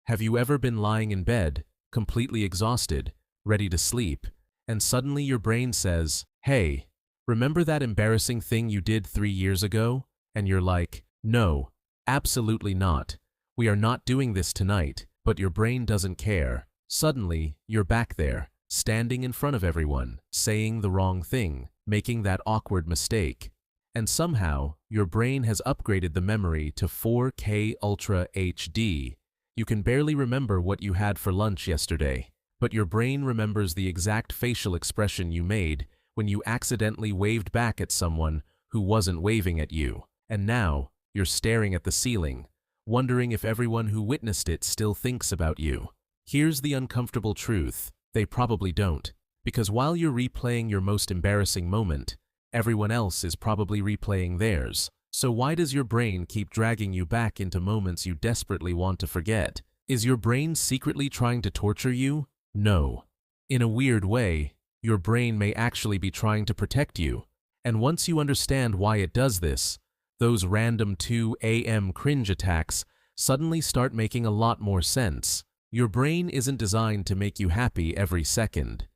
Have you ever been lying in bed, completely exhausted, ready to sleep, and suddenly your brain says, "Hey, remember that embarrassing thing you did 3 years ago?" And you're like, "No, absolutely not. We are not doing this tonight," but your brain doesn't care. Suddenly, you're back there, standing in front of everyone, saying the wrong thing, making that awkward mistake. And somehow, your brain has upgraded the memory to 4K Ultra HD. You can barely remember what you had for lunch yesterday, but your brain remembers the exact facial expression you made when you accidentally waved back at someone who wasn't waving at you. And now, you're staring at the ceiling, wondering if everyone who witnessed it still thinks about you. Here's the uncomfortable truth: they probably don't, because while you're replaying your most embarrassing moment, everyone else is probably replaying theirs. So why does your brain keep dragging you back into moments you desperately want to forget? Is your brain secretly trying to torture you? No. In a weird way, your brain may actually be trying to protect you. And once you understand why it does this, those random 2 a.m. cringe attacks suddenly start making a lot more sense. Your brain isn't designed to make you happy every second.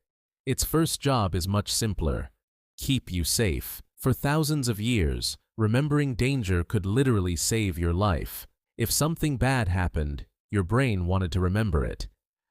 Its first job is much simpler: keep you safe. For thousands of years, remembering danger could literally save your life. If something bad happened, your brain wanted to remember it.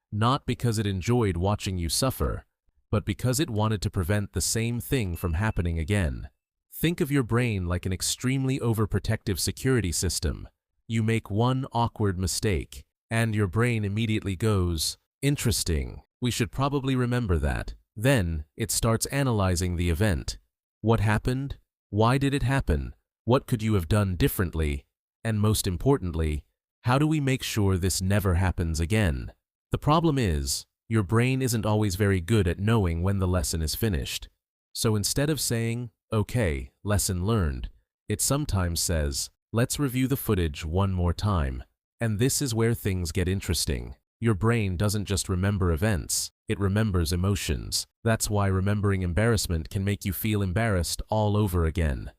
Not because it enjoyed watching you suffer, but because it wanted to prevent the same thing from happening again. Think of your brain like an extremely overprotective security system. You make one awkward mistake, and your brain immediately goes, "Interesting, we should probably remember that." Then, it starts analyzing the event. What happened? Why did it happen? What could you have done differently? And most importantly, how do we make sure this never happens again? The problem is, your brain isn't always very good at knowing when the lesson is finished. So instead of saying, "Okay, lesson learned," it sometimes says, "Let's review the footage one more time." And this is where things get interesting. Your brain doesn't just remember events, it remembers emotions. That's why remembering embarrassment can make you feel embarrassed all over again.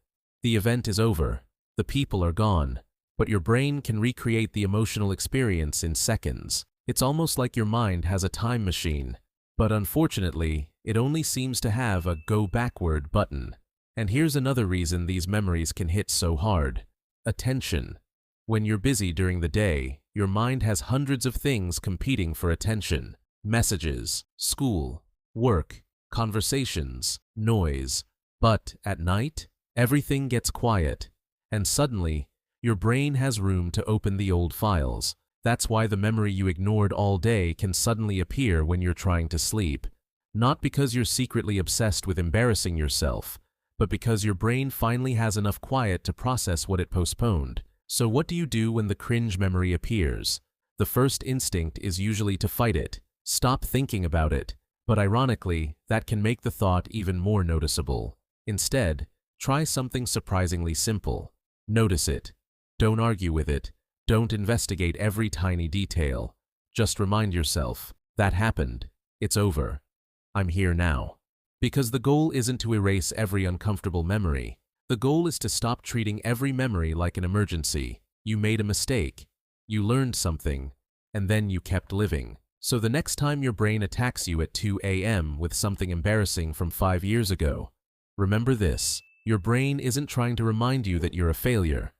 The event is over, the people are gone, but your brain can recreate the emotional experience in seconds. It's almost like your mind has a time machine, but unfortunately, it only seems to have a go backward button. And here's another reason these memories can hit so hard: attention. When you're busy during the day, your mind has hundreds of things competing for attention: messages, school, work, conversations, noise. But at night, everything gets quiet, and suddenly, your brain has room to open the old files. That's why the memory you ignored all day can suddenly appear when you're trying to sleep. Not because you're secretly obsessed with embarrassing yourself, but because your brain finally has enough quiet to process what it postponed. So what do you do when the cringe memory appears? The first instinct is usually to fight it. Stop thinking about it. But ironically, that can make the thought even more noticeable. Instead, try something surprisingly simple. Notice it. Don't argue with it. Don't investigate every tiny detail. Just remind yourself, that happened. It's over. I'm here now. Because the goal isn't to erase every uncomfortable memory. The goal is to stop treating every memory like an emergency. You made a mistake. You learned something. And then you kept living. So the next time your brain attacks you at 2 a.m. with something embarrassing from 5 years ago, remember this: your brain isn't trying to remind you that you're a failure.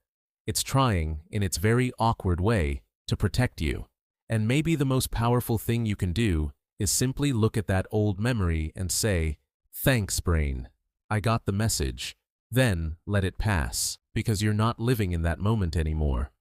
It's trying, in its very awkward way, to protect you. And maybe the most powerful thing you can do is simply look at that old memory and say, "Thanks, brain. I got the message." Then let it pass, because you're not living in that moment anymore.